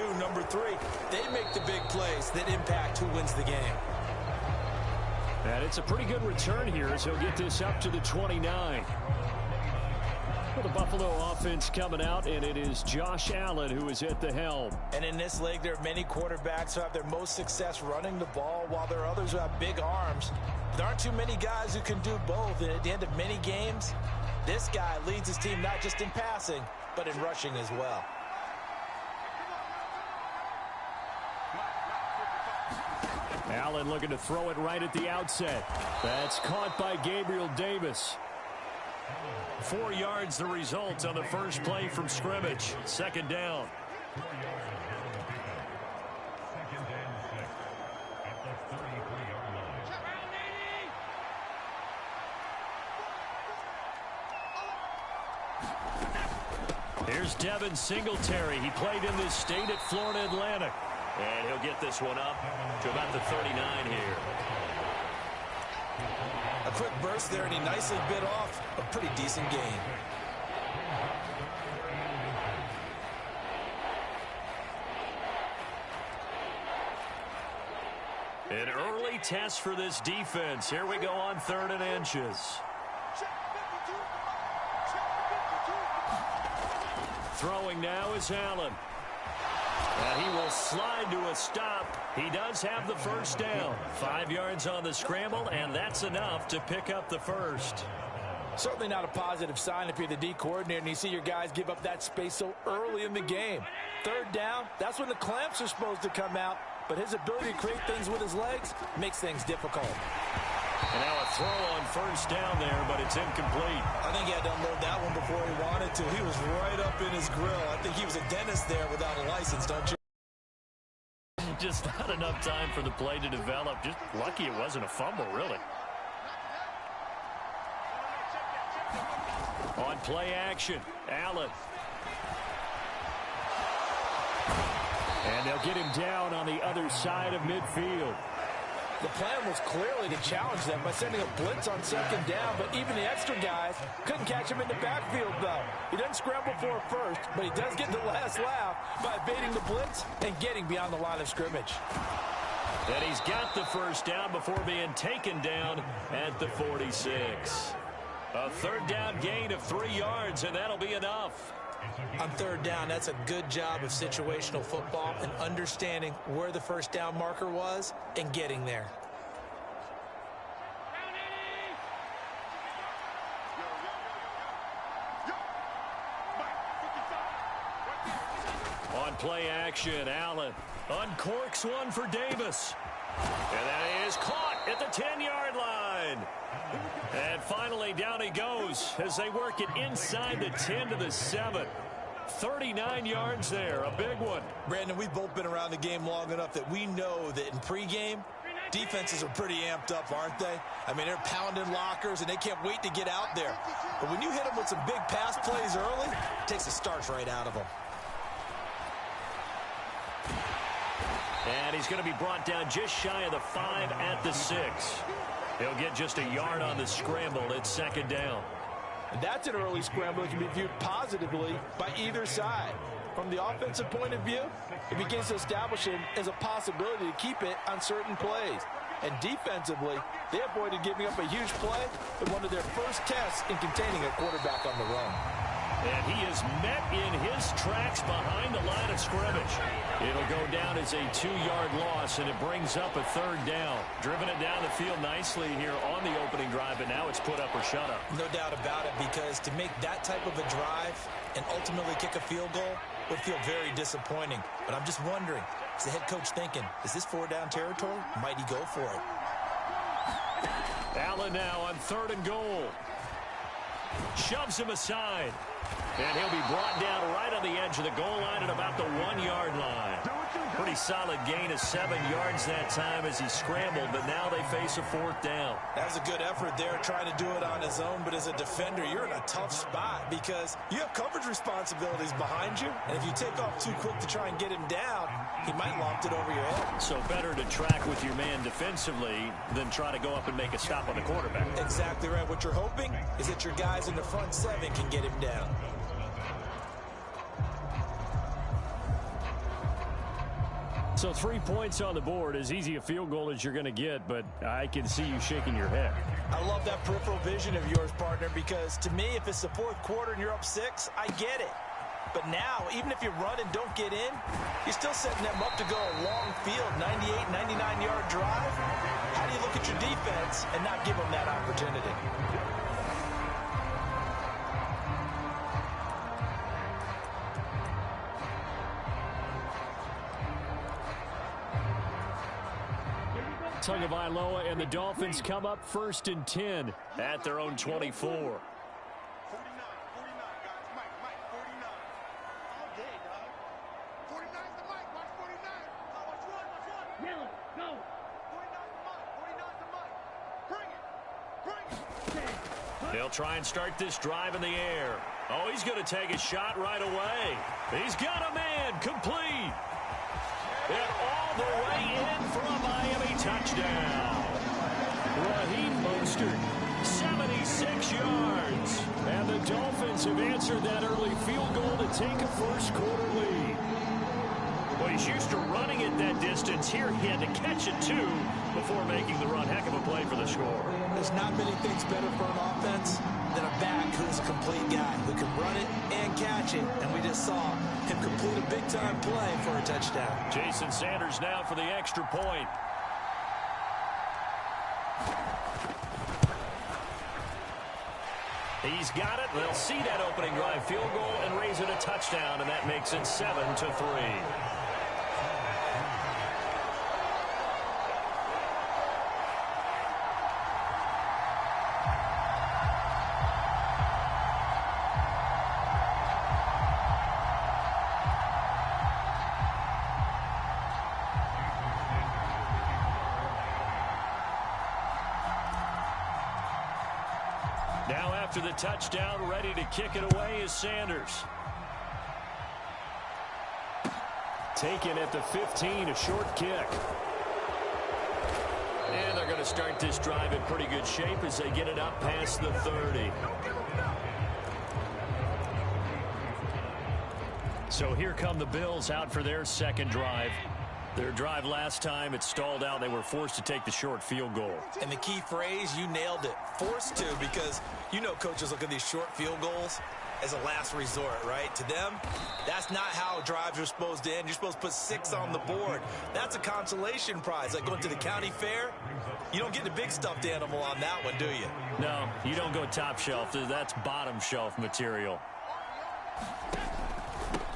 2, number 3. They make the big plays that impact who wins the game. And it's a pretty good return here as he'll get this up to the 29. Well, the Buffalo offense coming out, and it is Josh Allen who is at the helm. And in this league, there are many quarterbacks who have their most success running the ball, while there are others who have big arms. There aren't too many guys who can do both, and at the end of many games, this guy leads his team not just in passing, but in rushing as well. Allen looking to throw it right at the outset. That's caught by Gabriel Davis. 4 yards the result on the first play from scrimmage. Second down. Here's Devin Singletary. He played in this state at Florida Atlantic. And he'll get this one up to about the 39 here. A quick burst there, and he nicely bit off a pretty decent gain. An early test for this defense. Here we go on 3rd and inches. Throwing now is Allen. And he will slide to a stop. He does have the first down. 5 yards on the scramble, and that's enough to pick up the first. Certainly not a positive sign if you're the D coordinator and you see your guys give up that space so early in the game. 3rd down, that's when the clamps are supposed to come out, but his ability to create things with his legs makes things difficult. And now a throw on first down there, but it's incomplete. I think he had to unload that one before he wanted to. He was right up in his grill. I think he was a dentist there without a license, don't you? Just not enough time for the play to develop. Just lucky it wasn't a fumble, really. On play action, Allen. And they'll get him down on the other side of midfield. The plan was clearly to challenge them by sending a blitz on 2nd down, but even the extra guys couldn't catch him in the backfield, though. He doesn't scramble for it first, but he does get the last laugh by evading the blitz and getting beyond the line of scrimmage. And he's got the first down before being taken down at the 46. A 3rd down gain of 3 yards, and that'll be enough. On 3rd down, that's a good job of situational football and understanding where the first down marker was and getting there. On play action, Allen uncorks one for Davis. And that is caught at the 10-yard line. And finally, down he goes as they work it inside the 10 to the 7. 39 yards there, a big one. Brandon, we've both been around the game long enough that we know that in pregame, defenses are pretty amped up, aren't they? I mean, they're pounding lockers, and they can't wait to get out there. But when you hit them with some big pass plays early, it takes the starch right out of them. And he's going to be brought down just shy of the 5 at the 6. He'll get just a yard on the scramble at 2nd down. And that's an early scramble that can be viewed positively by either side. From the offensive point of view, it begins to establish it as a possibility to keep it on certain plays. And defensively, they avoided giving up a huge play in one of their first tests in containing a quarterback on the run. And he is met in his tracks behind the line of scrimmage. It'll go down as a 2-yard loss, and it brings up a 3rd down. Driven it down the field nicely here on the opening drive, but now it's put up or shut up. No doubt about it, because to make that type of a drive and ultimately kick a field goal would feel very disappointing. But I'm just wondering, is the head coach thinking, is this 4-down territory? Might he go for it? Allen now on 3rd and goal. Shoves him aside. And he'll be brought down right on the edge of the goal line at about the 1-yard line. Pretty solid gain of 7 yards that time as he scrambled, but now they face a 4th down. That was a good effort there trying to do it on his own, but as a defender, you're in a tough spot because you have coverage responsibilities behind you, and if you take off too quick to try and get him down, he might loft it over your head. So better to track with your man defensively than try to go up and make a stop on the quarterback. Exactly right. What you're hoping is that your guys in the front 7 can get him down. So 3 points on the board, as easy a field goal as you're going to get, but I can see you shaking your head. I love that peripheral vision of yours, partner, because to me, if it's the fourth quarter and you're up 6, I get it. But now, even if you run and don't get in, you're still setting them up to go a long field, 98, 99-yard drive. How do you look at your defense and not give them that opportunity? Tagovailoa and the Dolphins come up 1st and 10 at their own 24. They'll try and start this drive in the air. Oh, he's going to take a shot right away. He's got a man complete. And all the way in for a Miami touchdown. Raheem Mostert, 76 yards. And the Dolphins have answered that early field goal to take a first-quarter lead. Well, he's used to running it that distance. Here he had to catch it, too, before making the run. Heck of a play for the score. There's not many things better for an offense than a back who's a complete guy who can run it and catch it. And we just saw him complete a big-time play for a touchdown. Jason Sanders now for the extra point. He's got it. They'll see that opening drive field goal and raise it a touchdown, and that makes it 7-3. Now after the touchdown, ready to kick it away is Sanders. Taken at the 15, a short kick. And they're going to start this drive in pretty good shape as they get it up past the 30. So here come the Bills out for their second drive. Their drive last time, it stalled out. They were forced to take the short field goal. And the key phrase, you nailed it. Forced to, because you know coaches look at these short field goals as a last resort, right? To them, that's not how drives are supposed to end. You're supposed to put 6 on the board. That's a consolation prize. Like going to the county fair, you don't get the big stuffed animal on that one, do you? No, you don't go top shelf. That's bottom shelf material.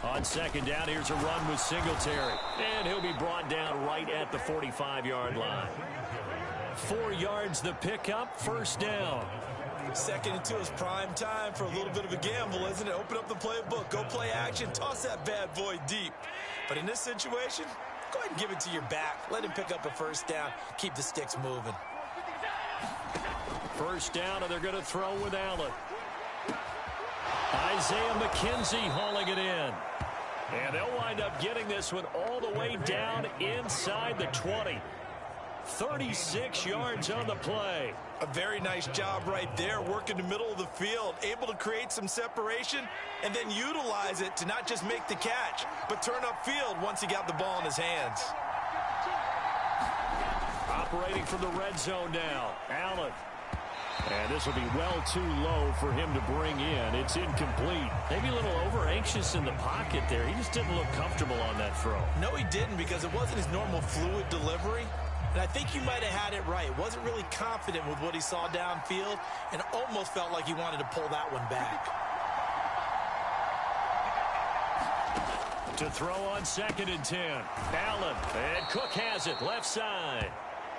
On second down, here's a run with Singletary. And he'll be brought down right at the 45-yard line. 4 yards the pickup, first down. 2nd and 2 is prime time for a little bit of a gamble, isn't it? Open up the playbook, go play action, toss that bad boy deep. But in this situation, go ahead and give it to your back. Let him pick up a first down, keep the sticks moving. First down, and they're going to throw with Allen. Isaiah McKenzie hauling it in. And they'll wind up getting this one all the way down inside the 20. 36 yards on the play. A very nice job right there, working the middle of the field, able to create some separation and then utilize it to not just make the catch, but turn upfield once he got the ball in his hands. Operating from the red zone now, Allen. And this will be well too low for him to bring in. It's incomplete. Maybe a little over-anxious in the pocket there. He just didn't look comfortable on that throw. No, he didn't, because it wasn't his normal fluid delivery. And I think you might have had it right. Wasn't really confident with what he saw downfield and almost felt like he wanted to pull that one back. To throw on 2nd and 10. Allen, and Cook has it left side.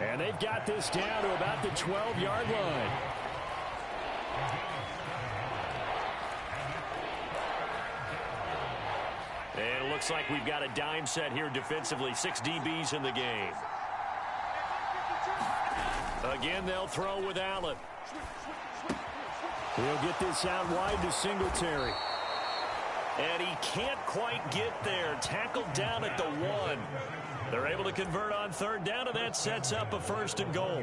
And they've got this down to about the 12-yard line. And it looks like we've got a dime set here defensively. 6 DBs in the game. Again, they'll throw with Allen. He'll get this out wide to Singletary. And he can't quite get there. Tackled down at the 1. They're able to convert on 3rd down, and that sets up a 1st and goal.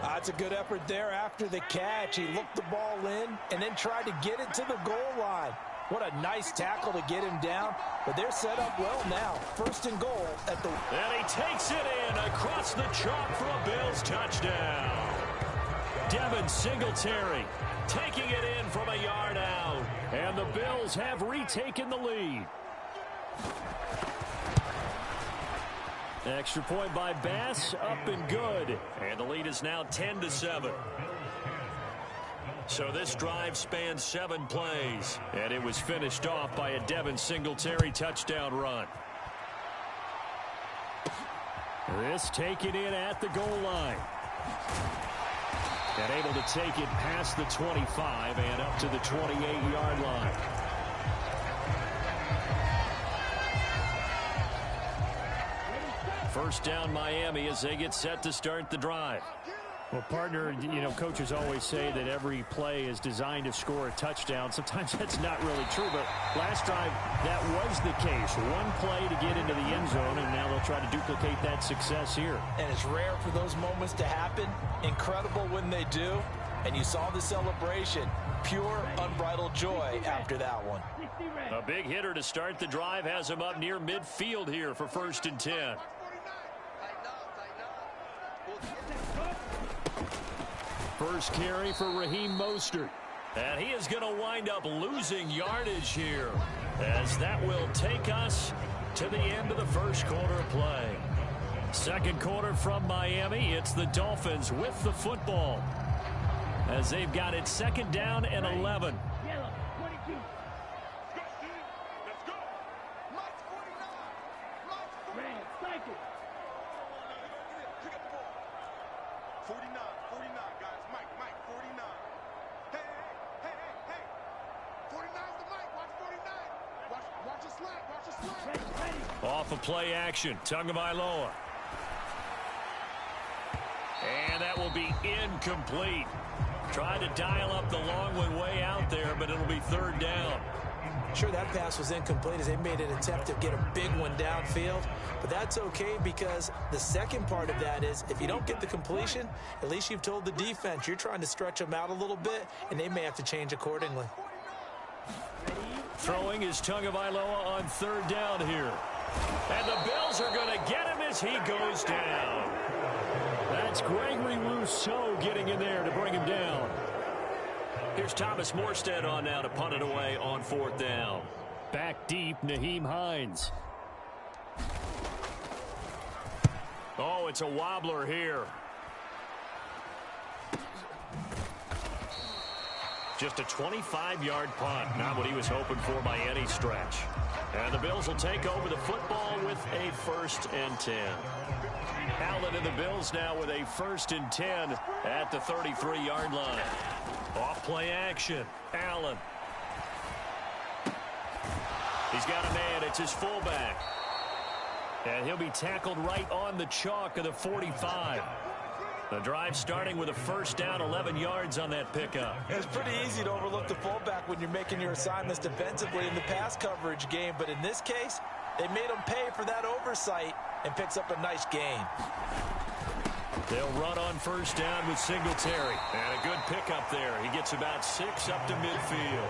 That's a good effort there after the catch. He looked the ball in and then tried to get it to the goal line. What a nice tackle to get him down, but they're set up well now. First and goal at the... And he takes it in across the chalk for a Bills touchdown. Devin Singletary taking it in from a yard out. And the Bills have retaken the lead. Extra point by Bass, up and good. And the lead is now 10-7. So this drive spans 7 plays, and it was finished off by a Devin Singletary touchdown run. This taken in at the goal line. And able to take it past the 25 and up to the 28-yard line. First down Miami as they get set to start the drive. Well, partner, you know, coaches always say that every play is designed to score a touchdown. Sometimes that's not really true, but last drive, that was the case. One play to get into the end zone, and now they'll try to duplicate that success here. And it's rare for those moments to happen. Incredible when they do. And you saw the celebration. Pure, unbridled joy after that one. A big hitter to start the drive has him up near midfield here for 1st and 10. First carry for Raheem Mostert. And he is going to wind up losing yardage here, as that will take us to the end of the first quarter of play. Second quarter from Miami. It's the Dolphins with the football, as they've got it 2nd down and 11. Off of play action, Tagovailoa. And that will be incomplete. Tried to dial up the long one way out there, but it'll be 3rd down. Sure, that pass was incomplete as they made an attempt to get a big one downfield. But that's okay, because the second part of that is if you don't get the completion, at least you've told the defense you're trying to stretch them out a little bit, and they may have to change accordingly. Throwing is Tagovailoa on 3rd down here. And the Bills are going to get him as he goes down. That's Gregory Rousseau getting in there to bring him down. Here's Thomas Morstead on now to punt it away on 4th down. Back deep, Nyheim Hines. Oh, it's a wobbler here. Just a 25-yard punt. Not what he was hoping for by any stretch. And the Bills will take over the football with a 1st and 10. Allen and the Bills now with a 1st and 10 at the 33-yard line. Off play action. Allen. He's got a man. It's his fullback. And he'll be tackled right on the chalk of the 45. The drive starting with a 1st down, 11 yards on that pickup. It's pretty easy to overlook the fullback when you're making your assignments defensively in the pass coverage game. But in this case, they made him pay for that oversight and picks up a nice gain. They'll run on 1st down with Singletary. And a good pickup there. He gets about 6 up to midfield.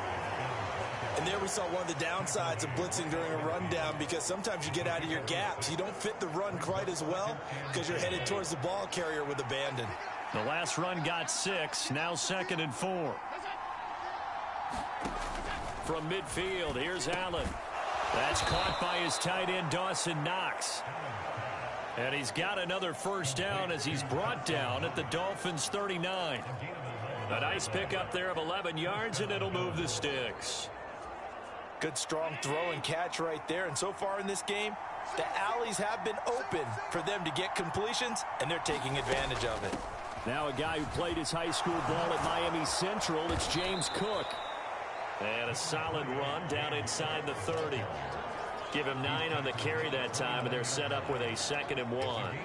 And there we saw one of the downsides of blitzing during a rundown, because sometimes you get out of your gaps. You don't fit the run quite as well because you're headed towards the ball carrier with abandon. The last run got 6. Now 2nd and 4. From midfield, here's Allen. That's caught by his tight end, Dawson Knox. And he's got another 1st down as he's brought down at the Dolphins' 39. A nice pickup there of 11 yards, and it'll move the sticks. Good strong throw and catch right there. And so far in this game, the alleys have been open for them to get completions, and they're taking advantage of it. Now a guy who played his high school ball at Miami Central, it's James Cook. And a solid run down inside the 30. Give him 9 on the carry that time, and they're set up with a 2nd and 1.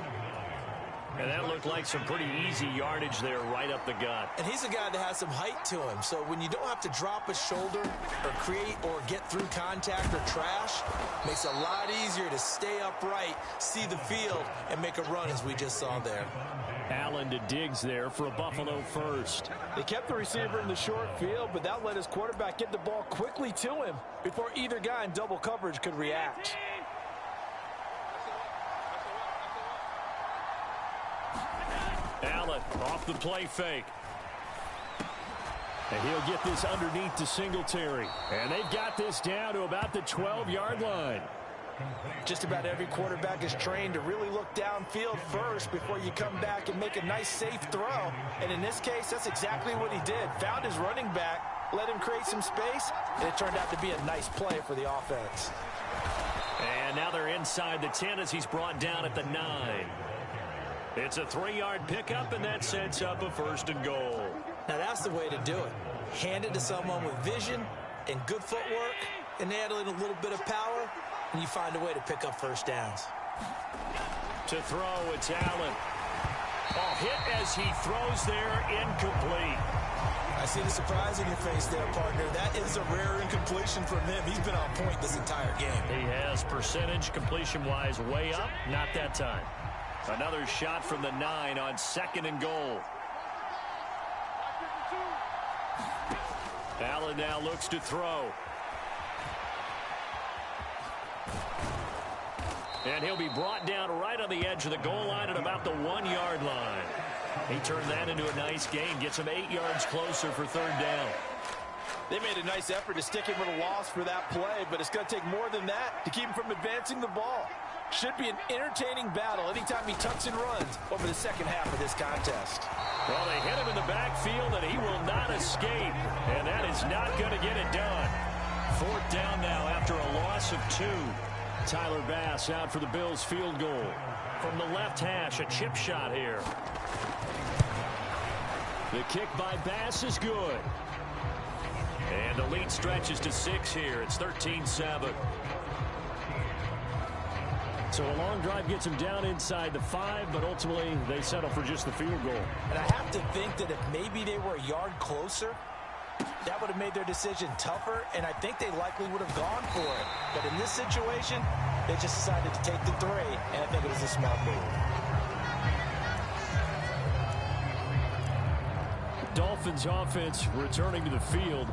And that looked like some pretty easy yardage there right up the gut. And he's a guy that has some height to him. So when you don't have to drop a shoulder or create or get through contact or trash, makes it a lot easier to stay upright, see the field, and make a run as we just saw there. Allen to Diggs there for a Buffalo first. They kept the receiver in the short field, but that let his quarterback get the ball quickly to him before either guy in double coverage could react. Allen off the play fake. And he'll get this underneath to Singletary. And they've got this down to about the 12-yard line. Just about every quarterback is trained to really look downfield first before you come back and make a nice, safe throw. And in this case, that's exactly what he did. Found his running back, let him create some space, and it turned out to be a nice play for the offense. And now they're inside the 10 as he's brought down at the 9. It's a 3-yard pickup, and that sets up a 1st and goal. Now that's the way to do it. Hand it to someone with vision and good footwork, and add in a little bit of power, and you find a way to pick up first downs. To throw, it's Allen. Oh, hit as he throws there, incomplete. I see the surprise in your face there, partner. That is a rare incompletion from him. He's been on point this entire game. He has percentage completion-wise way up, not that time. Another shot from the 9 on 2nd and goal. Allen now looks to throw. And he'll be brought down right on the edge of the goal line at about the 1-yard line. He turned that into a nice gain, gets him 8 yards closer for 3rd down. They made a nice effort to stick him with a loss for that play, but it's going to take more than that to keep him from advancing the ball. Should be an entertaining battle anytime he tucks and runs over the second half of this contest. Well, they hit him in the backfield, and he will not escape. And that is not going to get it done. 4th down now after a loss of 2. Tyler Bass out for the Bills field goal. From the left hash, a chip shot here. The kick by Bass is good. And the lead stretches to 6 here. It's 13-7. So a long drive gets them down inside the 5, but ultimately they settle for just the field goal. And I have to think that if maybe they were a yard closer, that would have made their decision tougher, and I think they likely would have gone for it. But in this situation, they just decided to take the 3, and I think it was a smart move. Dolphins offense returning to the field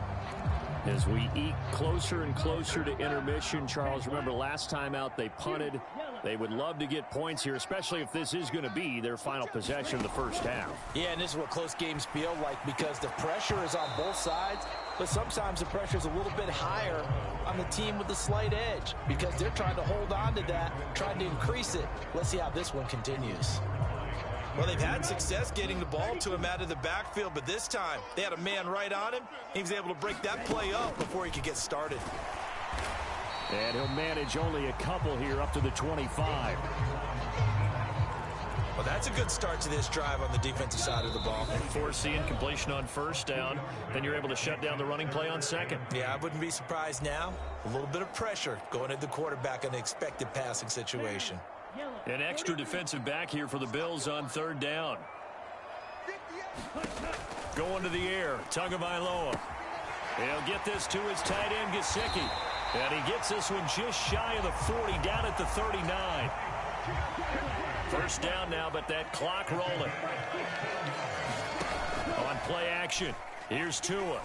as we eke closer and closer to intermission. Charles, remember last time out they punted. They would love to get points here, especially if this is going to be their final possession of the first half. Yeah, and this is what close games feel like because the pressure is on both sides, but sometimes the pressure is a little bit higher on the team with the slight edge because they're trying to hold on to that, trying to increase it. Let's see how this one continues. Well, they've had success getting the ball to him out of the backfield, but this time they had a man right on him. He was able to break that play up before he could get started. And he'll manage only a couple here up to the 25. Well, that's a good start to this drive on the defensive side of the ball. And force the incompletion on 1st down. Then you're able to shut down the running play on 2nd. Yeah, I wouldn't be surprised now. A little bit of pressure going at the quarterback in an expected passing situation. An extra defensive back here for the Bills on 3rd down. Going to the air, Tagovailoa. He'll get this to his tight end, Gesicki. And he gets this one just shy of the 40, down at the 39. 1st down now, but that clock rolling. On play action, here's Tua.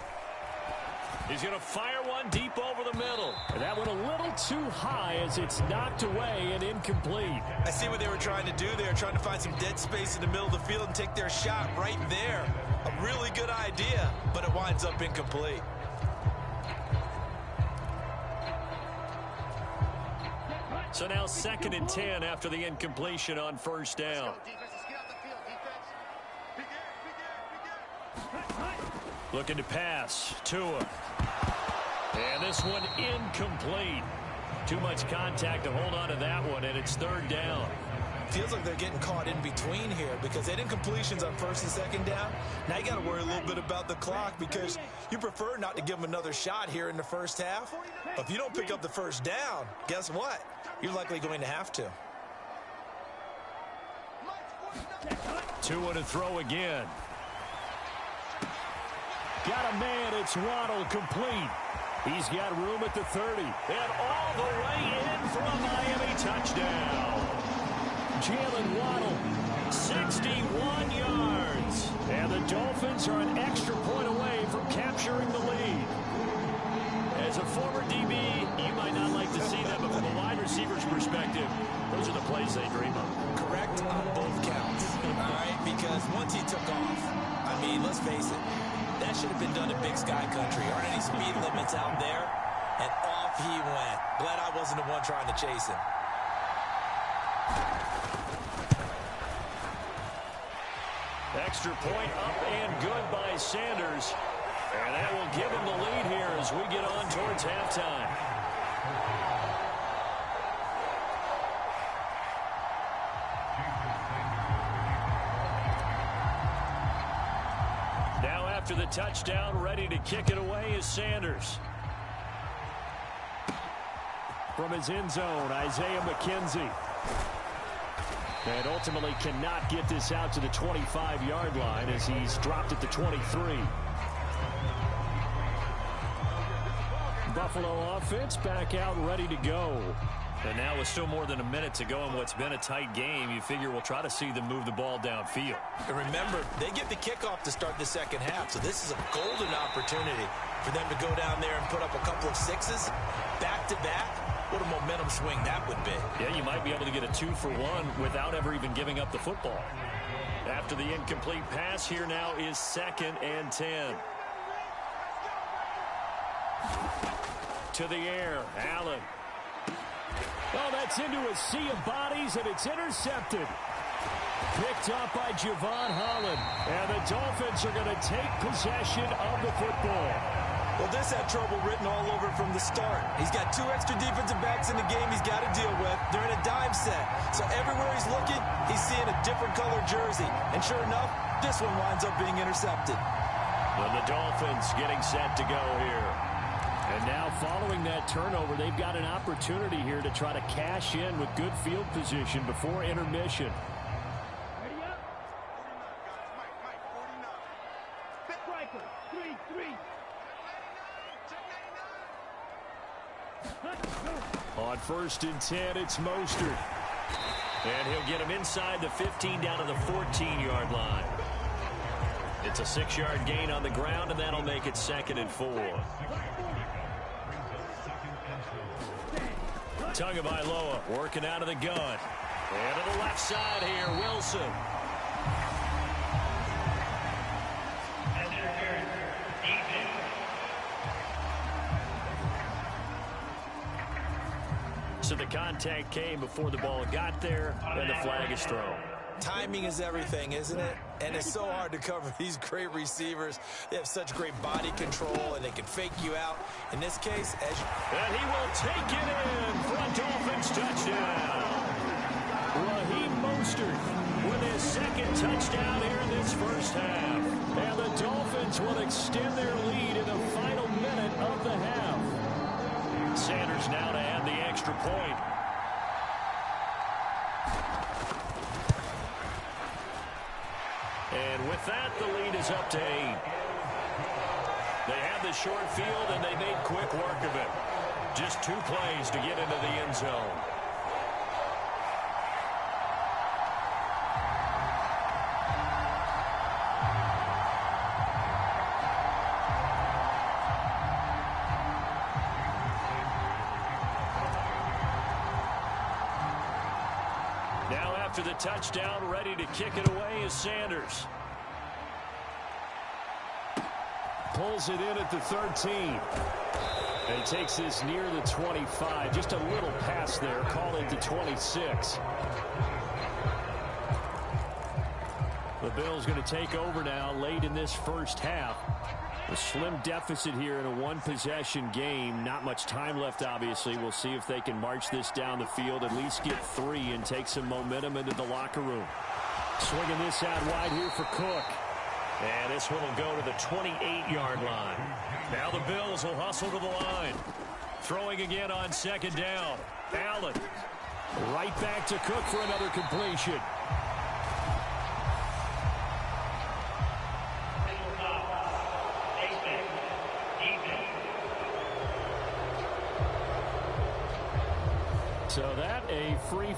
He's going to fire one deep over the middle. And that one a little too high as it's knocked away and incomplete. I see what they were trying to do there, trying to find some dead space in the middle of the field and take their shot right there. A really good idea, but it winds up incomplete. So now 2nd and 10 after the incompletion on 1st down. Looking to pass. Tua. And this one incomplete. Too much contact to hold on to that one, and it's 3rd down. Feels like they're getting caught in between here because they had incompletions on 1st and 2nd down. Now you got to worry a little bit about the clock because you prefer not to give them another shot here in the first half. But if you don't pick up the 1st down, guess what? You're likely going to have to. Two and a throw again. Got a man. It's Waddle complete. He's got room at the 30. And all the way in for a Miami touchdown. Jalen Waddle, 61 yards. and the Dolphins are an extra point away from capturing the lead. As a former DB, you might not like to see that, but from a wide receiver's perspective, those are the plays they dream of. Correct on both counts, all right? Because once he took off, I mean, let's face it, that should have been done in Big Sky Country. Aren't any speed limits out there? And off he went. Glad I wasn't the one trying to chase him. Extra point up and good by Sanders. And that will give him the lead here as we get on towards halftime. Now after the touchdown, ready to kick it away is Sanders. From his end zone, Isaiah McKenzie. And ultimately cannot get this out to the 25-yard line as he's dropped at the 23. Buffalo offense back out ready to go. And now with still more than a minute to go in what's been a tight game, you figure we'll try to see them move the ball downfield. And remember, they get the kickoff to start the second half, so this is a golden opportunity for them to go down there and put up a couple of sixes back-to-back. What a momentum swing that would be. Yeah, you might be able to get a 2-for-1 without ever even giving up the football. After the incomplete pass, here now is 2nd and 10. To the air, Allen. Oh, that's into a sea of bodies, and it's intercepted. Picked up by Javon Holland. And the Dolphins are going to take possession of the football. Well, this had trouble written all over it from the start. He's got 2 extra defensive backs in the game he's got to deal with. They're in a dime set. So everywhere he's looking, he's seeing a different color jersey. And sure enough, this one winds up being intercepted. Well, the Dolphins getting set to go here. And now following that turnover, they've got an opportunity here to try to cash in with good field position before intermission. On 1st and 10, it's Mostert. And he'll get him inside the 15 down to the 14-yard line. It's a 6-yard gain on the ground, and that'll make it 2nd and 4. Tagovailoa working out of the gun. And to the left side here, Wilson. So the contact came before the ball got there, and the flag is thrown. Timing is everything, isn't it? And it's so hard to cover these great receivers. They have such great body control, and they can fake you out. In this case, and he will take it in for a Dolphins touchdown. Raheem Mostert with his 2nd touchdown here in this first half. And the Dolphins will extend their lead in the final minute of the half. Sanders now to add the extra point. And with that, the lead is up to 8. They have the short field, and they made quick work of it. Just 2 plays to get into the end zone. Now after the touchdown, ready to kick it away is Sanders. Pulls it in at the 13. And takes this near the 25. Just a little pass there. Call it the 26. The Bills going to take over now late in this first half. A slim deficit here in a 1-possession game. Not much time left, obviously. We'll see if they can march this down the field, at least get 3 and take some momentum into the locker room. Swinging this out wide here for Cook. And this one will go to the 28-yard line. Now the Bills will hustle to the line. Throwing again on 2nd down. Allen. Right back to Cook for another completion.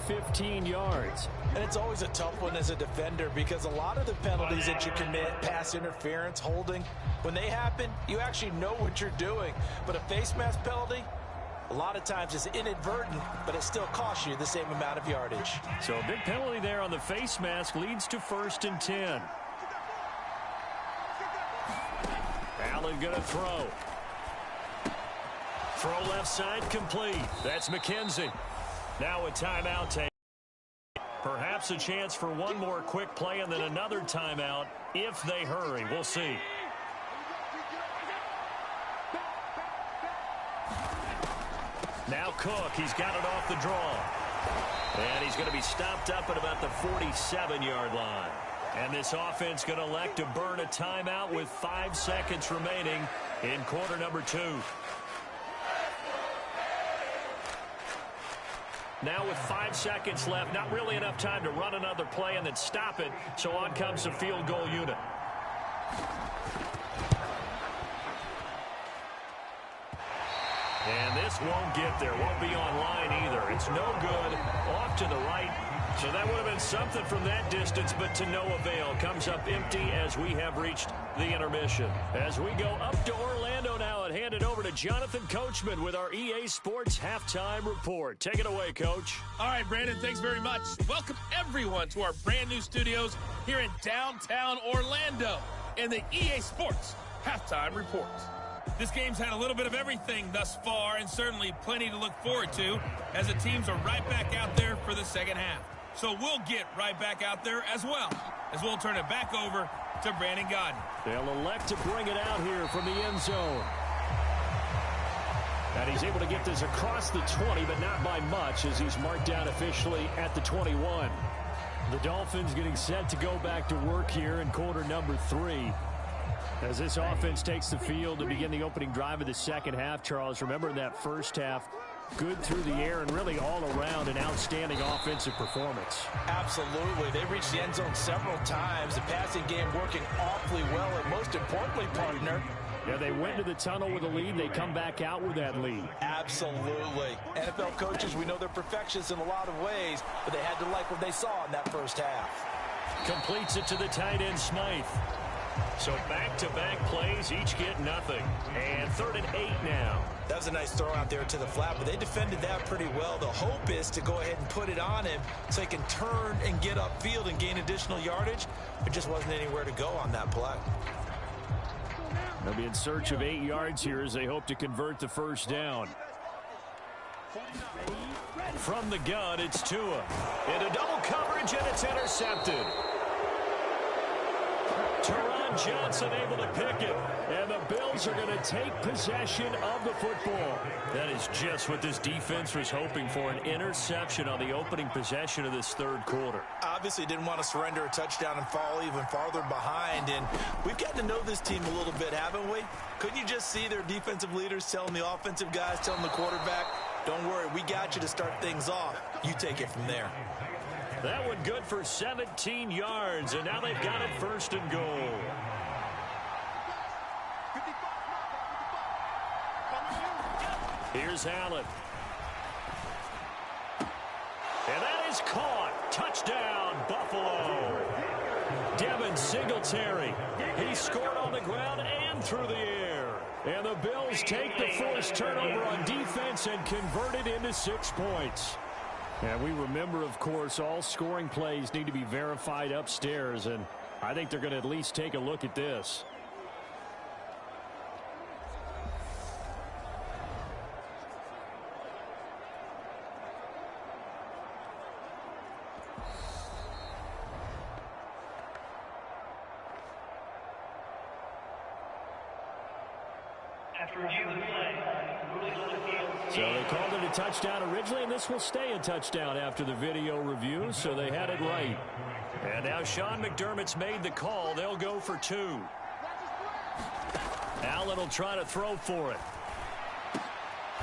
15 yards. And it's always a tough one as a defender because a lot of the penalties that you commit, pass interference, holding, when they happen, you actually know what you're doing. But a face mask penalty, a lot of times it's inadvertent, but it still costs you the same amount of yardage. So a big penalty there on the face mask leads to 1st and 10. Allen going to throw. Throw left side complete. That's McKenzie. Now a timeout taken. Perhaps a chance for one more quick play and then another timeout if they hurry. We'll see. Now Cook, he's got it off the draw. And he's going to be stopped up at about the 47-yard line. And this offense going to elect to burn a timeout with 5 seconds remaining in quarter number 2. Now with 5 seconds left, not really enough time to run another play and then stop it. So on comes the field goal unit. And this won't get there. Won't be online either. It's no good. Off to the right. So that would have been something from that distance, but to no avail. Comes up empty as we have reached the intermission. As we go up to Orlando now and hand it over to Jonathan Coachman with our EA Sports Halftime Report. Take it away, Coach. All right, Brandon, thanks very much. Welcome everyone to our brand new studios here in downtown Orlando in the EA Sports Halftime Report. This game's had a little bit of everything thus far and certainly plenty to look forward to as the teams are right back out there for the second half. So we'll get right back out there as well as we'll turn it back over to Brandon Godden. They'll elect to bring it out here from the end zone. And he's able to get this across the 20, but not by much as he's marked down officially at the 21. The Dolphins getting set to go back to work here in quarter number 3. As this offense takes the field to begin the opening drive of the second half, Charles, remember in that first half, good through the air and really all around an outstanding offensive performance. Absolutely. They reached the end zone several times. The passing game working awfully well. And most importantly, partner, yeah, they went to the tunnel with a lead. They come back out with that lead. Absolutely. NFL coaches, we know they're perfectionists in a lot of ways, but they had to like what they saw in that first half. Completes it to the tight end, Smythe. So back-to-back plays, each get nothing. And 3rd and 8 now. That was a nice throw out there to the flat, but they defended that pretty well. The hope is to go ahead and put it on him so he can turn and get upfield and gain additional yardage. There just wasn't anywhere to go on that play. They'll be in search of 8 yards here as they hope to convert the first down. From the gun, it's Tua. Into double coverage, and it's intercepted. Teron Johnson able to pick it, and the Bills are going to take possession of the football. That is just what this defense was hoping for, an interception on the opening possession of this third quarter. Obviously didn't want to surrender a touchdown and fall even farther behind, and we've gotten to know this team a little bit, haven't we? Couldn't you just see their defensive leaders telling the offensive guys, telling the quarterback, don't worry, we got you to start things off. You take it from there. That one good for 17 yards, and now they've got it 1st and goal. Here's Allen. And that is caught. Touchdown, Buffalo. Devin Singletary. He scored on the ground and through the air. And the Bills take the forced turnover on defense and convert it into 6 points. And we remember, of course, all scoring plays need to be verified upstairs, and I think they're going to at least take a look at this. So they called it a touchdown originally, and this will stay a touchdown after the video review, so they had it right. And now Sean McDermott's made the call. They'll go for 2. Allen will try to throw for it.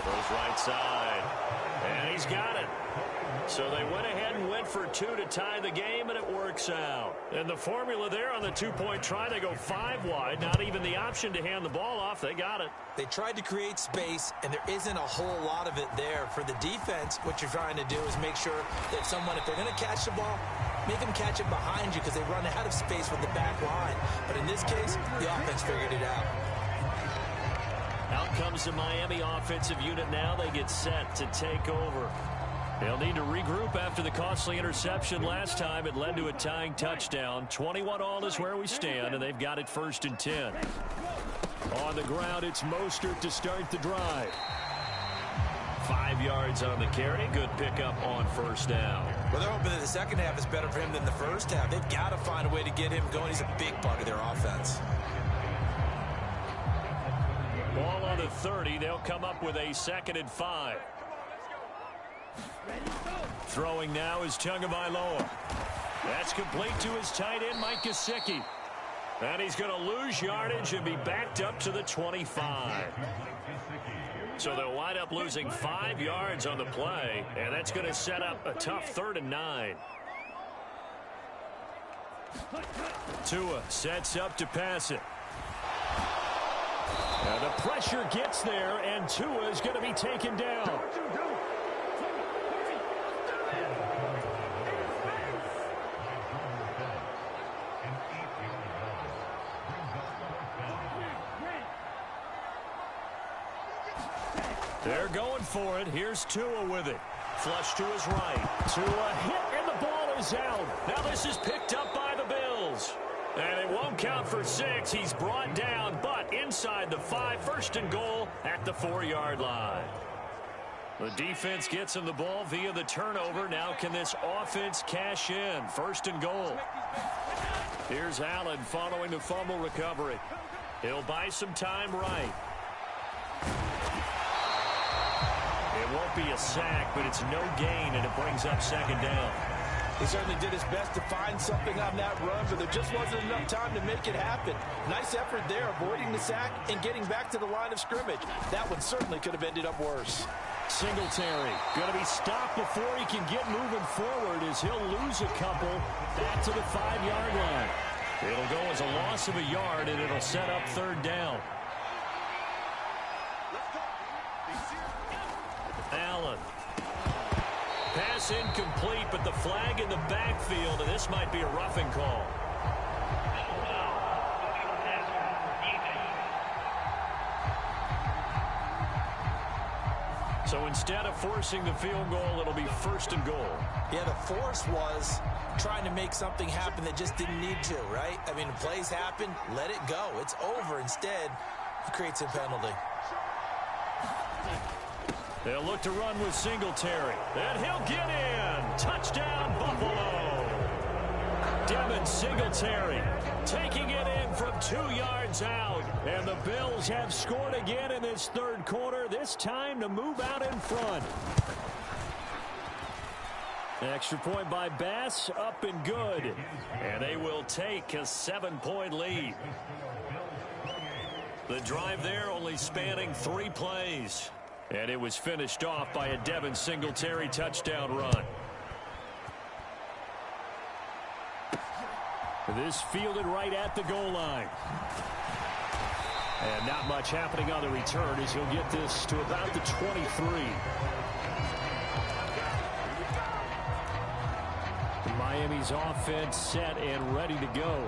Goes right side, and he's got it. So they went ahead and went for 2 to tie the game, and it works out. And the formula there on the two-point try, they go 5 wide. Not even the option to hand the ball off. They got it. They tried to create space, and there isn't a whole lot of it there. For the defense, what you're trying to do is make sure that if they're going to catch the ball, make them catch it behind you because they run out of space with the back line. But in this case, the offense figured it out. Out comes the Miami offensive unit now. They get set to take over. They'll need to regroup after the costly interception last time. It led to a tying touchdown. 21-all is where we stand, and they've got it 1st and 10. On the ground, it's Mostert to start the drive. 5 yards on the carry. Good pickup on 1st down. Well, they're hoping that the second half is better for him than the first half. They've got to find a way to get him going. He's a big part of their offense. Ball on the 30. They'll come up with a 2nd and 5. Throwing now is Tagovailoa. That's complete to his tight end, Mike Gesicki. And he's going to lose yardage and be backed up to the 25. So they'll wind up losing 5 yards on the play, and that's going to set up a tough 3rd and 9. Tua sets up to pass it. And the pressure gets there, and Tua is going to be taken down. They're going for it. Here's Tua with it. Flush to his right. Tua hit, and the ball is out. Now this is picked up by the Bills. And it won't count for 6. He's brought down, but inside the 5. 1st and goal at the 4-yard line. The defense gets him the ball via the turnover. Now can this offense cash in? 1st and goal. Here's Allen following the fumble recovery. He'll buy some time right. It won't be a sack, but it's no gain, and it brings up 2nd down. He certainly did his best to find something on that run, but there just wasn't enough time to make it happen. Nice effort there, avoiding the sack and getting back to the line of scrimmage. That one certainly could have ended up worse. Singletary going to be stopped before he can get moving forward as he'll lose a couple back to the 5-yard line. It'll go as a loss of a yard, and it'll set up 3rd down. Allen. Pass incomplete, but the flag in the backfield, and this might be a roughing call. So instead of forcing the field goal, it'll be 1st and goal. Yeah, the force was trying to make something happen that just didn't need to, right? I mean, the plays happen, let it go. It's over. Instead, he creates a penalty. They'll look to run with Singletary. And he'll get in. Touchdown, Buffalo. Devin Singletary taking it in from 2 yards out. And the Bills have scored again in this 3rd quarter, this time to move out in front. Extra point by Bass, up and good. And they will take a 7-point lead. The drive there only spanning 3 plays. And it was finished off by a Devin Singletary touchdown run. This fielded right at the goal line. And not much happening on the return as he'll get this to about the 23. Miami's offense set and ready to go.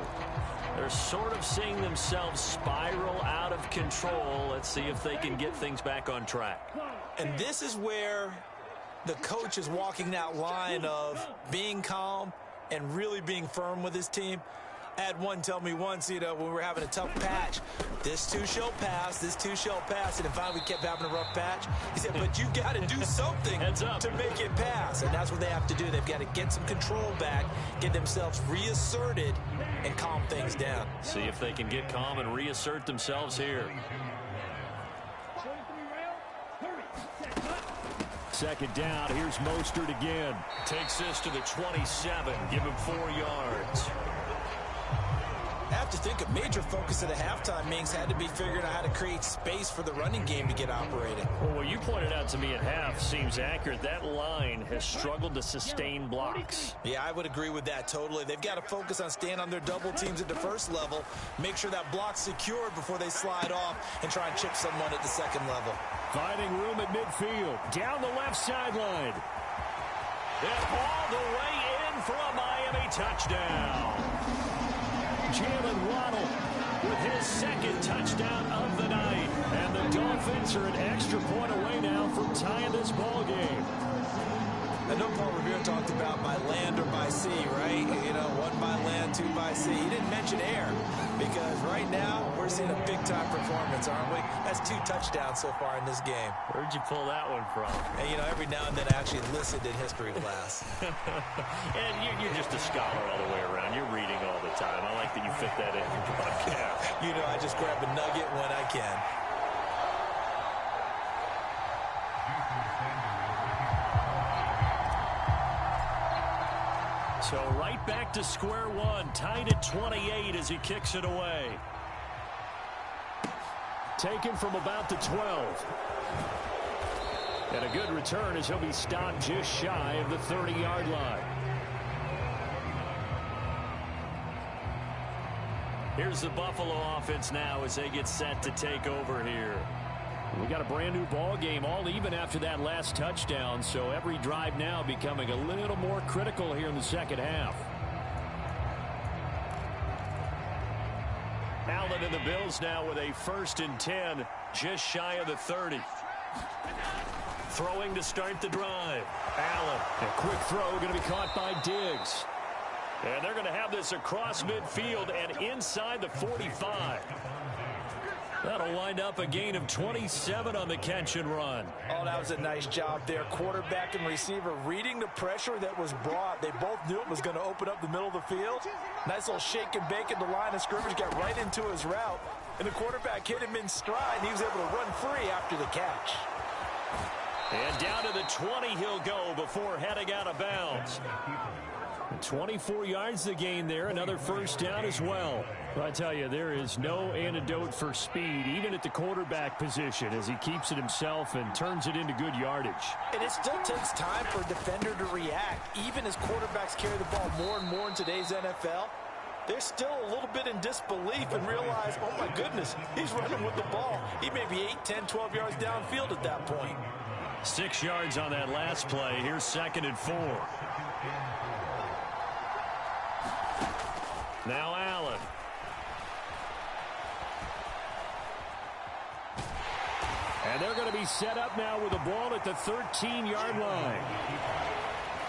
They're sort of seeing themselves spiral out of control. Let's see if they can get things back on track. And this is where the coach is walking that line of being calm and really being firm with his team. I had one tell me once, when we were having a tough patch, this too shall pass, this too shall pass. And finally we kept having a rough patch. He said, but you got to do something to make it pass. And that's what they have to do. They've got to get some control back, get themselves reasserted, and calm things down. See if they can get calm and reassert themselves here. 2nd down. Here's Mostert again. Takes this to the 27. Give him 4 yards. have to think a major focus at the halftime, Mings, had to be figuring out how to create space for the running game to get operating. Well, what you pointed out to me at half seems accurate. That line has struggled to sustain blocks. Yeah, I would agree with that totally. They've got to focus on staying on their double teams at the first level, make sure that block's secured before they slide off and try and chip someone at the second level. Finding room at midfield. Down the left sideline. And all the way in for a Miami touchdown. Jalen Waddle with his second touchdown of the night. And the Dolphins are an extra point away now from tying this ball game. I know Paul Revere talked about by land or by sea, right? You know, one by land, two by sea. He didn't mention air because right now we're seeing a big-time performance, aren't we? That's 2 touchdowns so far in this game. Where'd you pull that one from? And, you know, every now and then I actually listened in history class. And you're just a scholar all the way around. You're reading all the time. I like that you fit that in your podcast. You know, I just grab a nugget when I can. So right back to square one, tied at 28 as he kicks it away. Taken from about the 12. And a good return as he'll be stopped just shy of the 30-yard line. Here's the Buffalo offense now as they get set to take over here. We got a brand new ball game, all even after that last touchdown, so every drive now becoming a little more critical here in the second half. Allen and the Bills now with a 1st and 10, just shy of the 30. Throwing to start the drive. Allen, a quick throw going to be caught by Diggs. And they're going to have this across midfield and inside the 45. That'll wind up a gain of 27 on the catch and run. Oh, that was a nice job there. Quarterback and receiver reading the pressure that was brought. They both knew it was going to open up the middle of the field. Nice little shake and bake at the line of scrimmage. Got right into his route. And the quarterback hit him in stride. And he was able to run free after the catch. And down to the 20 he'll go before heading out of bounds. 24 yards to gain there. Another first down as well. I tell you, there is no antidote for speed, even at the quarterback position, as he keeps it himself and turns it into good yardage. And it still takes time for a defender to react. Even as quarterbacks carry the ball more and more in today's NFL, they're still a little bit in disbelief and realize, oh my goodness, he's running with the ball. He may be 8, 10, 12 yards downfield at that point. 6 yards on that last play. Here's 2nd and 4. Now Allen. And they're going to be set up now with the ball at the 13-yard line.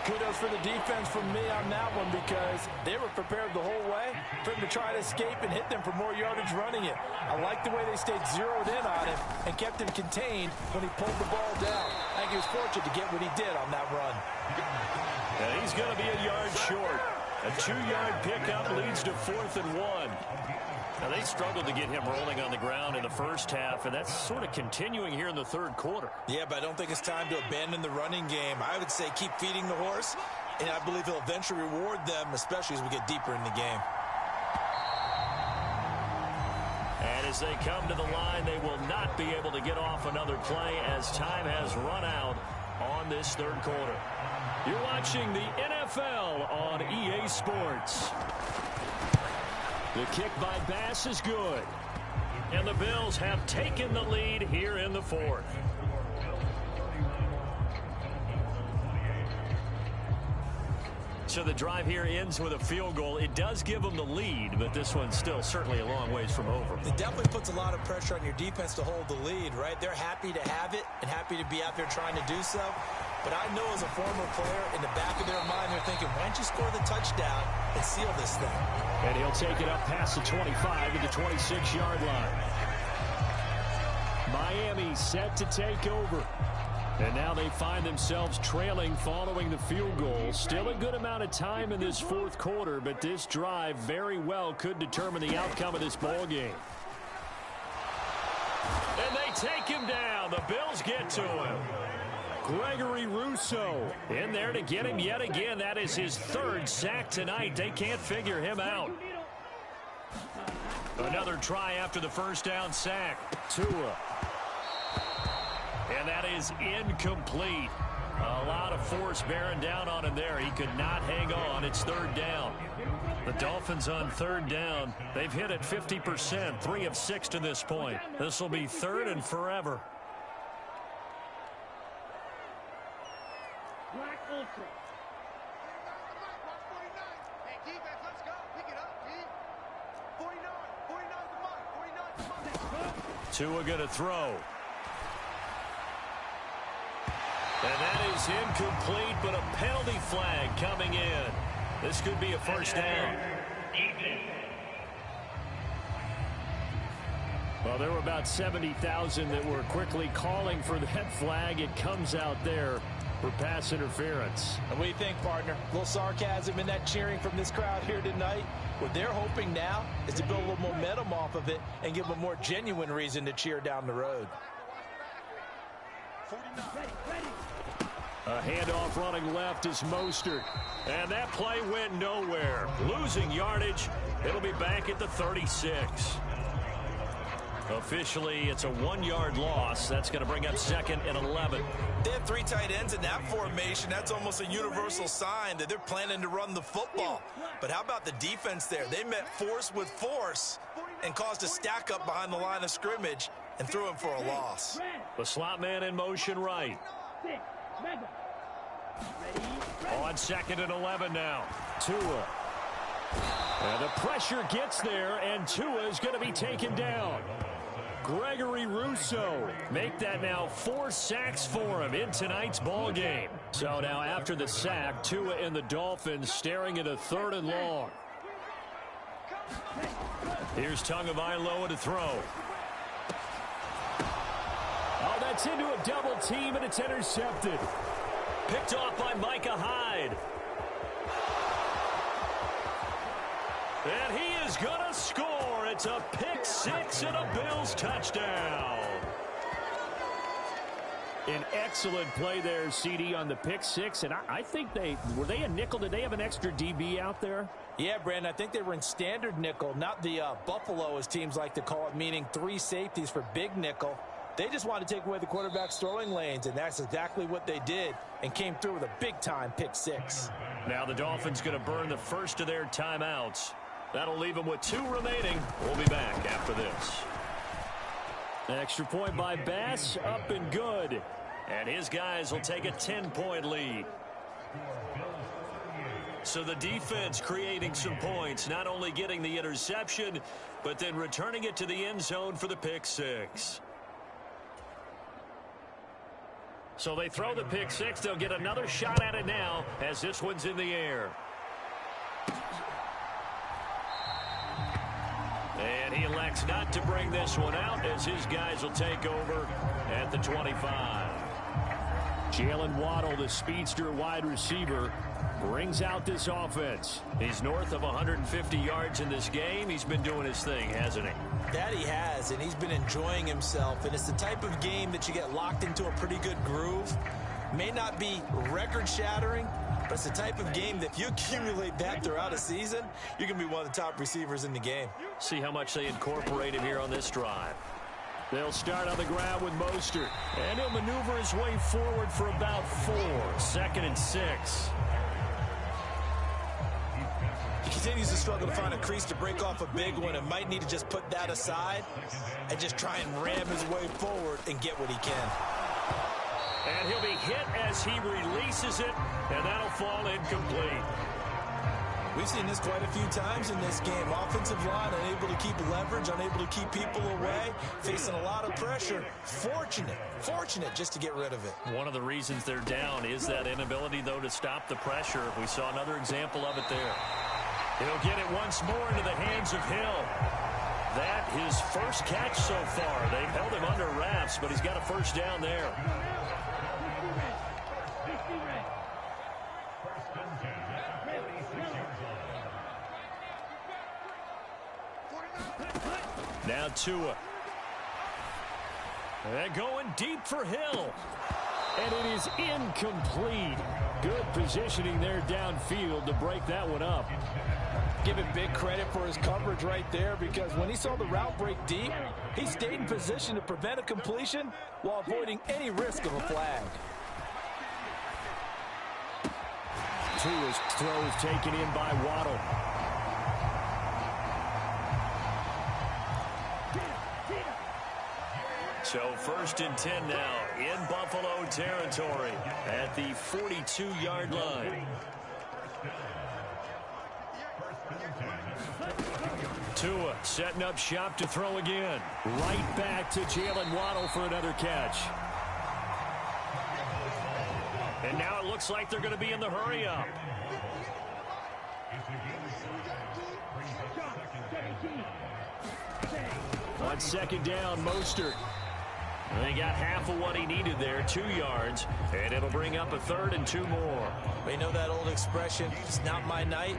Kudos for the defense from me on that one because they were prepared the whole way for him to try to escape and hit them for more yardage running it. I like the way they stayed zeroed in on him and kept him contained when he pulled the ball down. I think he was fortunate to get what he did on that run. And he's going to be a yard short. A 2-yard pickup leads to 4th and 1. Now, they struggled to get him rolling on the ground in the first half, and that's sort of continuing here in the third quarter. Yeah, but I don't think it's time to abandon the running game. I would say keep feeding the horse, and I believe he'll eventually reward them, especially as we get deeper in the game. And as they come to the line, they will not be able to get off another play as time has run out on this third quarter. You're watching the NFL on EA Sports. The kick by Bass is good. And the Bills have taken the lead here in the 4th. So the drive here ends with a field goal. It does give them the lead, but this one's still certainly a long ways from over. It definitely puts a lot of pressure on your defense to hold the lead, right? They're happy to have it and happy to be out there trying to do so. But I know as a former player, in the back of their mind, they're thinking, why don't you score the touchdown and seal this thing? And he'll take it up past the 25 to the 26-yard line. Miami set to take over. And now they find themselves trailing following the field goal. Still a good amount of time in this fourth quarter, but this drive very well could determine the outcome of this ball game. And they take him down. The Bills get to him. Gregory Rousseau in there to get him yet again. That is his third sack tonight. They can't figure him out. Another try after the first down sack. Tua. And that is incomplete. A lot of force bearing down on him there. He could not hang on. It's third down. The Dolphins on third down. They've hit it 50%, 3 of 6 to this point. This will be third and forever. Tua going to throw. And that is incomplete, but a penalty flag coming in. This could be a first down. Well, there were about 70,000 that were quickly calling for that flag. It comes out there for pass interference. And what do you think, partner? A little sarcasm in that cheering from this crowd here tonight. What they're hoping now is to build a little momentum off of it and give them a more genuine reason to cheer down the road. A handoff running left is Mostert. And that play went nowhere. Losing yardage. It'll be back at the 36. Officially, it's a 1-yard loss. That's going to bring up second and 11. They have 3 tight ends in that formation. That's almost a universal sign that they're planning to run the football. But how about the defense there? They met force with force and caused a stack up behind the line of scrimmage and threw him for a loss. The slot man in motion right. On second and 11 now. Tua. And the pressure gets there, and Tua is going to be taken down. Gregory Rousseau. Make that now 4 sacks for him in tonight's ball game. So now after the sack, Tua and the Dolphins staring at a 3rd and long. Here's Tagovailoa to throw. Oh, that's into a double team, and it's intercepted. Picked off by Micah Hyde. And he is going to score. It's a pick 6 and a Bills touchdown. An excellent play there, CD, on the pick 6. And I think were they a nickel? Did they have an extra DB out there? Yeah, Brandon, I think they were in standard nickel, not the Buffalo, as teams like to call it, meaning 3 safeties for big nickel. They just wanted to take away the quarterback's throwing lanes, and that's exactly what they did and came through with a big-time pick 6. Now the Dolphins going to burn the first of their timeouts. That'll leave them with 2 remaining. We'll be back after this. An extra point by Bass, up and good. And his guys will take a 10-point lead. So the defense creating some points, not only getting the interception, but then returning it to the end zone for the pick 6. So they throw the pick 6. They'll get another shot at it now as this one's in the air. And he elects not to bring this one out as his guys will take over at the 25. Jalen Waddle, the speedster wide receiver, brings out this offense. He's north of 150 yards in this game. He's been doing his thing, hasn't he? That he has, and he's been enjoying himself. And it's the type of game that you get locked into a pretty good groove. May not be record-shattering, but it's the type of game that if you accumulate that throughout a season, you're going to be one of the top receivers in the game. See how much they incorporate him here on this drive. They'll start on the ground with Mostert. And he'll maneuver his way forward for about 4. 2nd and 6. He continues to struggle to find a crease to break off a big one and might need to just put that aside and just try and ram his way forward and get what he can. And he'll be hit as he releases it, and that'll fall incomplete. We've seen this quite a few times in this game. Offensive line unable to keep leverage, unable to keep people away, facing a lot of pressure. Fortunate just to get rid of it. One of the reasons they're down is that inability, though, to stop the pressure. We saw another example of it there. He'll get it once more into the hands of Hill. That his first catch so far. They've held him under wraps, but he's got a first down there. Now Tua. They're going deep for Hill. And it is incomplete. Good positioning there downfield to break that one up. Give him big credit for his coverage right there, because when he saw the route break deep, he stayed in position to prevent a completion while avoiding any risk of a flag. Tua's throws taken in by Waddle. So 1st and 10 now in Buffalo territory at the 42-yard line. Tua setting up shop to throw again. Right back to Jalen Waddle for another catch. And now it looks like they're going to be in the hurry-up. On 2nd down, Mostert. They got half of what he needed there, 2 yards, and it'll bring up a 3rd and 2 more. We know that old expression, it's not my night.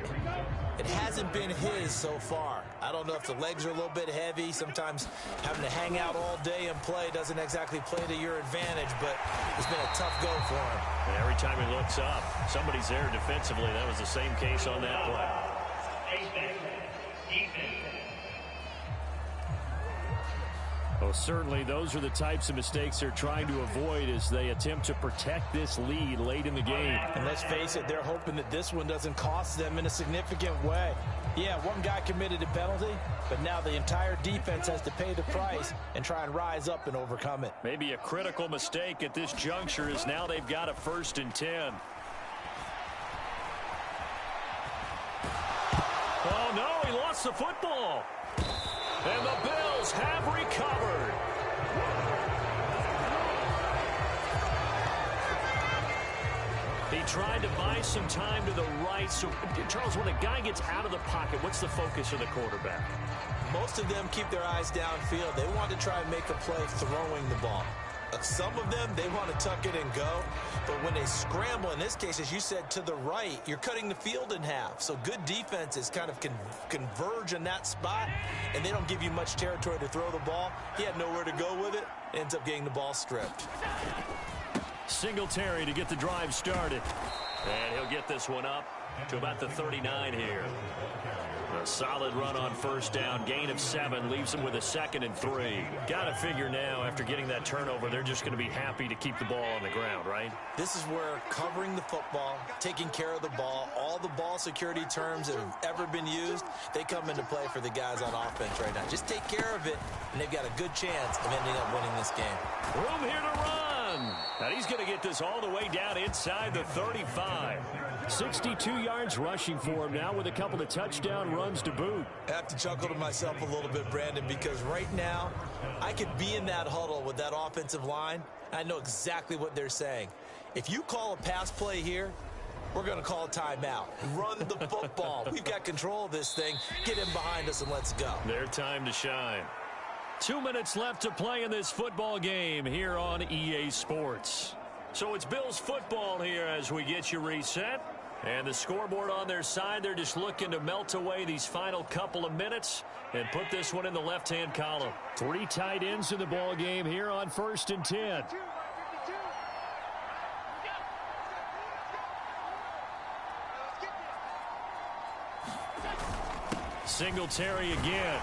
It hasn't been his so far. I don't know if the legs are a little bit heavy. Sometimes having to hang out all day and play doesn't exactly play to your advantage, but it's been a tough go for him. And every time he looks up, somebody's there defensively. That was the same case on that play. Well, certainly those are the types of mistakes they're trying to avoid as they attempt to protect this lead late in the game. And let's face it, they're hoping that this one doesn't cost them in a significant way. Yeah, one guy committed a penalty, but now the entire defense has to pay the price and try and rise up and overcome it. Maybe a critical mistake at this juncture is now they've got a 1st and 10. Oh, no, he lost the football. And the Bills have recovered. He tried to buy some time to the right. So, Charles, when a guy gets out of the pocket, what's the focus of the quarterback? Most of them keep their eyes downfield. They want to try and make a play throwing the ball. Some of them, they want to tuck it and go. But when they scramble, in this case, as you said, to the right, you're cutting the field in half. So good defenses kind of converge in that spot, and they don't give you much territory to throw the ball. He had nowhere to go with it. Ends up getting the ball stripped. Singletary to get the drive started. And he'll get this one up to about the 39 here. A solid run on 1st down. Gain of 7 leaves them with a 2nd and 3. Got to figure now, after getting that turnover, they're just going to be happy to keep the ball on the ground, right? This is where covering the football, taking care of the ball, all the ball security terms that have ever been used, they come into play for the guys on offense right now. Just take care of it, and they've got a good chance of ending up winning this game. Room here to run. And he's going to get this all the way down inside the 35. 62 yards rushing for him now with a couple of touchdown runs to boot. I have to chuckle to myself a little bit, Brandon, because right now I could be in that huddle with that offensive line. I know exactly what they're saying. If you call a pass play here, we're going to call a timeout. Run the football. We've got control of this thing. Get him behind us and let's go. Their time to shine. 2 minutes left to play in this football game here on EA Sports. So it's Bills football here as we get you reset. And the scoreboard on their side, they're just looking to melt away these final couple of minutes and put this one in the left-hand column. 3 tight ends in the ball game here on 1st and 10. Singletary again.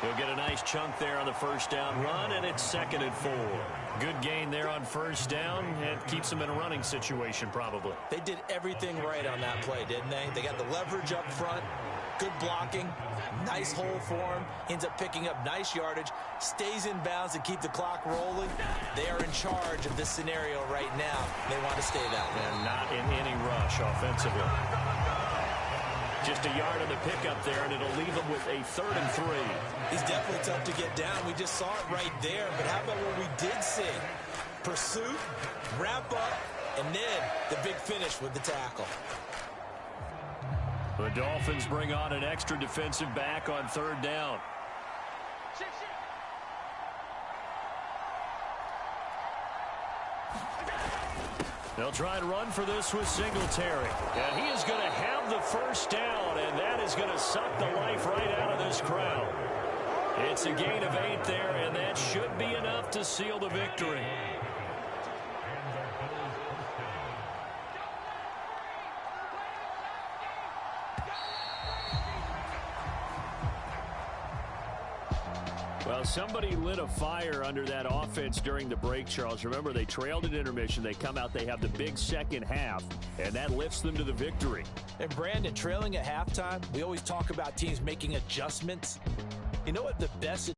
He'll get a nice chunk there on the 1st down run, and it's 2nd and 4. Good gain there on 1st down. It keeps them in a running situation, probably. They did everything right on that play, didn't they? They got the leverage up front, good blocking, nice hole for him, ends up picking up nice yardage, stays in bounds to keep the clock rolling. They are in charge of this scenario right now. They want to stay that way. And not in any rush offensively. Just a yard on the pickup there, and it'll leave him with a 3rd and 3. He's definitely tough to get down. We just saw it right there. But how about what we did see? Pursuit, wrap up, and then the big finish with the tackle. The Dolphins bring on an extra defensive back on 3rd down. They'll try and run for this with Singletary. And he is going to have the 1st down, and that is going to suck the life right out of this crowd. It's a gain of 8 there, and that should be enough to seal the victory. Well, somebody lit a fire under that offense during the break, Charles. Remember, they trailed at intermission. They come out, they have the big second half, and that lifts them to the victory. And Brandon, trailing at halftime, we always talk about teams making adjustments. You know what the best